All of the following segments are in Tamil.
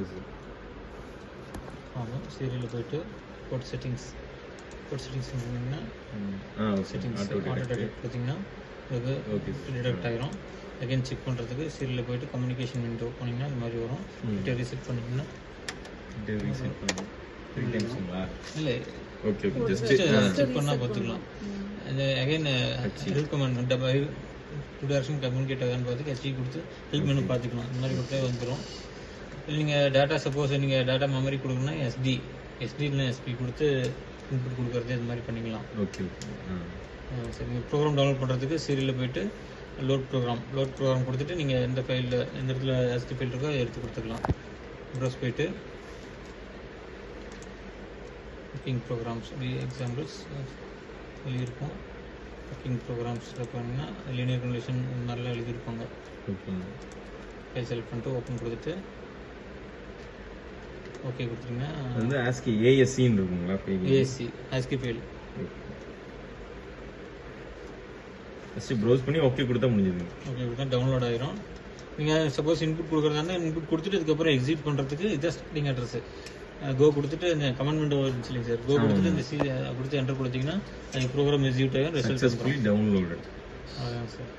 Okay sir. ஆமாம், சீரியலில் போயிட்டு போர்ட் செட்டிங்ஸ் பண்ணிங்கன்னா செட்டிங்ஸ் ஆட்டோ டிடெக்ட் பார்த்தீங்கன்னா ஓகே டிடெக்ட் ஆகிரும். அகைன் செக் பண்ணுறதுக்கு சீரியலில் போயிட்டு கம்யூனிகேஷன் விண்டோ போனீங்கன்னா இந்த மாதிரி வரும். ரீசெட் பண்ணிங்கன்னா இல்லை ஓகே ஓகே ஜஸ்ட் செக் பண்ணால் பார்த்துக்கலாம். அது again help comment to direction communicate ஆகான்னு பார்த்து ஹெச்டி கொடுத்து ஹெல்ப் மெனு பார்த்துக்கலாம். இந்த மாதிரி கொடுத்தே வந்துடும். இல்லை நீங்கள் டேட்டா சப்போஸ் நீங்கள் டேட்டா மெமரி கொடுக்கணும்னா எஸ்டி இல்லைனா எஸ்பி கொடுத்து இன்புட் கொடுக்குறது இது மாதிரி பண்ணிக்கலாம். ஓகே சரி, நீங்கள் ப்ரோக்ராம் டவுன்லோட் பண்ணுறதுக்கு சீரியலில் போயிட்டு லோட் ப்ரோக்ராம் கொடுத்துட்டு நீங்கள் எந்த ஃபைலில் எந்த இடத்துல எஸ்டி ஃபைல் இருக்கோ அதை எடுத்து கொடுத்துக்கலாம். ப்ரௌஸ் போயிட்டு ஒர்க்கிங் ப்ரோக்ராம்ஸ் எக்ஸாம்பிள்ஸ் எழுதியிருப்போம். ஒர்க்கிங் ப்ரோக்ராம்ஸில் போனீங்கன்னா லீனியர் கன்வர்ஷன் மாதிரிலாம் எழுதியிருப்பாங்க. ஃபைல் செலக்ட் பண்ணிட்டு ஓப்பன் கொடுத்துட்டு ஓகே கொடுத்துருங்க. வந்து ASCII ASCIன்னு இருக்குங்களா? ASCII ஃபைல் ஃபஸ்ட்டு ப்ரௌஸ் பண்ணி ஓகே கொடுத்தா முடிஞ்சது. ஓகே கொடுத்தா டவுன்லோட் ஆயிரும். நீங்கள் சப்போஸ் இன்புட் கொடுக்குறதா இருந்தால் இன்புட் கொடுத்துட்டு அதுக்கப்புறம் எக்ஸிட் பண்ணுறதுக்கு இதான் ஸ்டார்டிங் அட்ரஸ் கோ கொடுத்துட்டு இந்த கமெண்ட் விண்டோ இல்லைங்க சார், கோ கொடுத்துட்டு இந்த கொடுத்து என்டர் கொடுத்தீங்கன்னா அது ப்ரோக்ராம் எக்ஸிக்யூட் ஆகும். Result downloaded. அதான் சார்.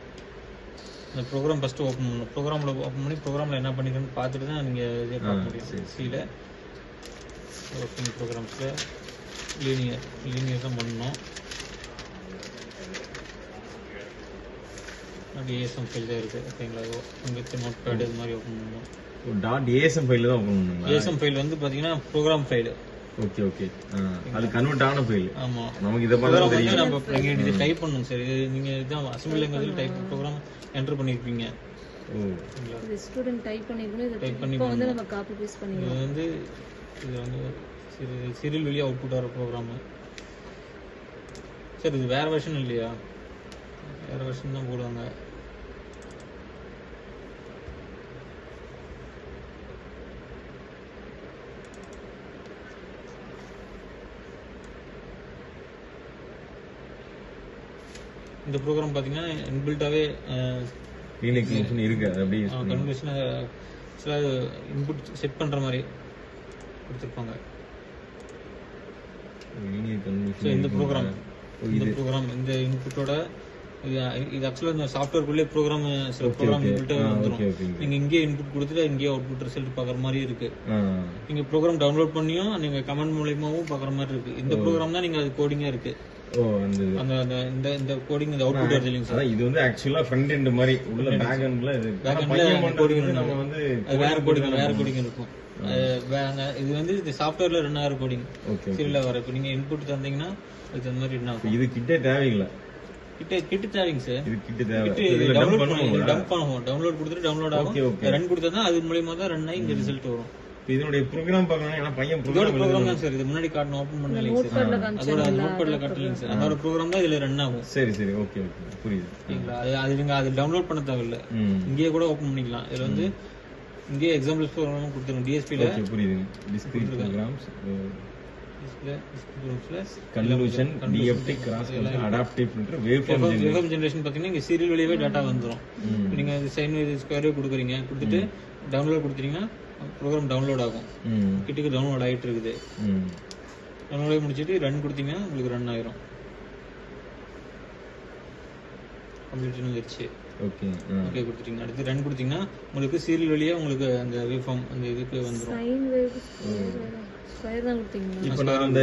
இந்த ப்ரோக்ராம் ஃபஸ்ட்டு ஓப்பன் பண்ணணும். ப்ரோக்ராமில் ஓப்பன் பண்ணி ப்ரோக்ராமில் என்ன பண்ணிக்கணும்னு பார்த்துட்டு தான் நீங்கள் இதே பார்க்க முடியும். சியில் ஒர்க்கிங் ப்ரோக்ராம்ஸில் லீனியர் தான் பண்ணணும். ASM ஃபைல் தான் இருக்குது. ஓகேங்களா? உங்களுக்கு நோட் பேட் இது மாதிரி ஓப்பன் பண்ணணும். .asm ஃபைல் தான் ஓப்பன் பண்ணணுங்களா? ASM ஃபைல் வந்து பார்த்தீங்கன்னா ப்ரோக்ராம் ஃபைல். Okay okay. அது கன்வெர்ட் ஆன ஃபைல். ஆமாம், நமக்கு இதை பார்த்தா தெரியும். நம்ம இது டைப் பண்ணணும் சார். இது நீங்கள் இதான் அசம்பிள் லாங்குவேஜில் டைப் ப்ரோக்ராம் என்டர் பண்ணியிருப்பீங்க. இது ஸ்டூடண்ட் டைப் பண்ணிருக்கணும். டைப் பண்ணி இப்போ வந்து நம்ம காப்பி பேஸ்ட் பண்ணிக்கலாம். இது வந்து சீரியல் வழியாக அவுட்புட் ஆகிற ப்ரோக்ராமு சார். இது வேறு வெர்ஷன் இல்லையா? வேறு வெர்ஷன் தான் போடுவாங்க. இந்த ப்ரோக்ராம் பார்த்தீங்கன்னா இன்பில்ட்டாகவே லினக்ஸ் கன்வர்ஷன் இருக்கு. அது அப்படியே கன்வர்ஷன் இன்புட் செட் பண்ணுற மாதிரி கொடுத்துருப்பாங்க. லினியர் கன்வர்ஷன் இந்த ப்ரோக்ராம் இந்த இன்புட்டோட இது ஆக்சுவலாக இந்த சாஃப்ட்வேர்க்குள்ளே ப்ரோக்ராம் சில ப்ரோக்ராம் இன்புட்டாக வந்துடும். நீங்கள் இங்கேயே இன்புட் கொடுத்துட்டு இங்கேயே அவுட்புட் ரிசல்ட் பார்க்குற மாதிரி இருக்கு. நீங்கள் ப்ரோக்ராம் டவுன்லோட் பண்ணியும் நீங்கள் கமெண்ட் மூலியமாகவும் பார்க்குற மாதிரி இருக்கு. இந்த ப்ரோக்ராம் தான் நீங்கள் அது கோடிங்காக இருக்கு. இந்த கோடிங் இந்த அவுட்புட் வருது இல்லைங்க சார். இது வந்து ஆக்சுவலா ஃப்ரண்ட் எண்ட் மாதிரி உள்ள பேக் எண்ட்ல கோடிங் நம்ம வந்து வேற கோடிங் இருக்கும். இது வந்து இது சாஃப்ட்வேர்ல ரன் ஆகிற கோடிங் சீரியல்ல வர. இப்போ நீங்க இன்புட் தந்தீங்கன்னா அது அந்த மாதிரி என்ன ஆகும். இது கிட்ட தேவையில்லை. கிட்ட தேவைங்க சார். இது கிட்ட தேவை. டவுன்லோட் பண்ணுவோம். டவுன்லோட் கொடுத்துட்டு டவுன்லோட் ஆகும். ரன் கொடுத்தா தான் அது மூலமா தான் ரன் ஆகி இந்த ரிசல்ட் வரும். இதனுடைய ப்ரோக்ராம் பார்க்கணும். ஏன்னா பையன் ப்ரோக்ராம் தான் சார். இது முன்னாடி காட்டணும், ஓபன் பண்ணலைங்க சார். அதோட நோட்பேட்ல காட்டலைங்க சார். அதோட ப்ரோக்ராம் தான் இதுல ரன் ஆகும். சரி சரி ஓகே ஓகே புரியுது. சரிங்களா? அது நீங்க அது டவுன்லோட் பண்ண தேவையில்லை. இங்கேயே கூட ஓபன் பண்ணிக்கலாம். இதுல வந்து இங்கேயே எக்ஸாம்பிள்ஸ் ப்ரோக்ராம் கொடுத்துருங்க. டிஎஸ்பில ஓகே புரியுது. Discrete programs conversion DFT cross adaptive filter waveform generation பாத்தீங்கன்னா இங்க சீரியல் வழியாவே டேட்டா வந்துரும். நீங்க சைன் ஸ்கொயர் வேவ் கொடுக்குறீங்க, கொடுத்துட்டு டவுன்லோட் கொடுத்தீங்கன்னா ப்ரோக்ராம் டவுன்லோட் ஆகும். கிட்டுக்கு டவுன்லோட் ஆகிட்டு இருக்குது. டவுன்லோட் ஆகி முடிச்சுட்டு ரன் கொடுத்தீங்கன்னா உங்களுக்கு ரன் ஆயிரும். கம்ப்ளீட் வந்துருச்சு. ஓகே ஓகே கொடுத்துட்டீங்க. அடுத்து ரன் கொடுத்தீங்கன்னா உங்களுக்கு சீரியல் வழியா உங்களுக்கு அந்த வேவ் ஃபார்ம் அந்த இதுக்கு வந்துரும். சைன் வேவ் ஸ்கொயர் தான் கொடுத்தீங்க. இப்போ நான் அந்த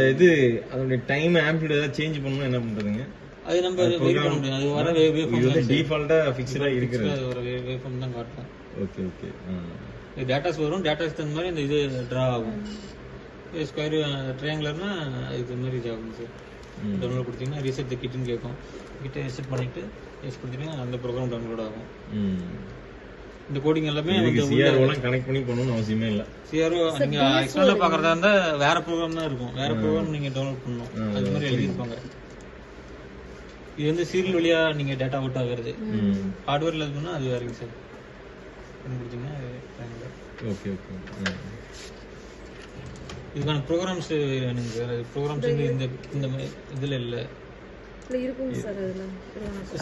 அதோட டைம் ஆம்ப்ளிட்யூட் ஏதாவது சேஞ்ச் பண்ணனும் என்ன பண்றதுங்க? அது நம்ம வெரி பண்ண முடியும். அது வர வேவ் ஃபார்ம் இது டிஃபால்ட்டா ஃபிக்ஸ்டா இருக்குது. அது வர வேவ் ஃபார்ம் தான் காட்டும். Okay okay. இந்த டேட்டாஸ் வரும். டேட்டாஸ் தகுந்த மாதிரி இந்த இது டிரா ஆகும். ஸ்கொயர் ட்ரையாங்குலர்னா இது மாதிரி இது ஆகும் சார். டவுன்லோட் கொடுத்தீங்கன்னா ரீசெட் தி கிட்னு கேட்கும். கிட்ட ரீசெட் பண்ணிட்டு எஸ் கொடுத்தீங்கன்னா அந்த ப்ரோக்ராம் டவுன்லோட் ஆகும். இந்த கோடிங் எல்லாமே சிஆர்ஓ எல்லாம் கனெக்ட் பண்ணி பண்ணனும் அவசியமே இல்ல. சிஆர்ஓ நீங்க எக்ஸ்டர்னலா பார்க்கறதா இருந்தா வேற ப்ரோக்ராம் தான் இருக்கும். வேற ப்ரோக்ராம் நீங்க டவுன்லோட் பண்ணனும். அது மாதிரி எழுதிருப்பாங்க. இது வந்து சீரியல் வழியா நீங்க டேட்டா அவுட் ஆகுறது. ஹார்ட்வேர்ல இருக்குன்னா அது வேறங்க சார். கொடுத்தீங்கன்னா ஓகே ஓகே. இதுக்கான ப்ரோக்ராம்ஸ் வேணுங்க சார். ப்ரோக்ராம்ஸ் இந்த இதுல இல்ல இருக்குங்க சார். அதெல்லாம்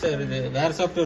சார் இது வேற சாஃப்ட்வேர்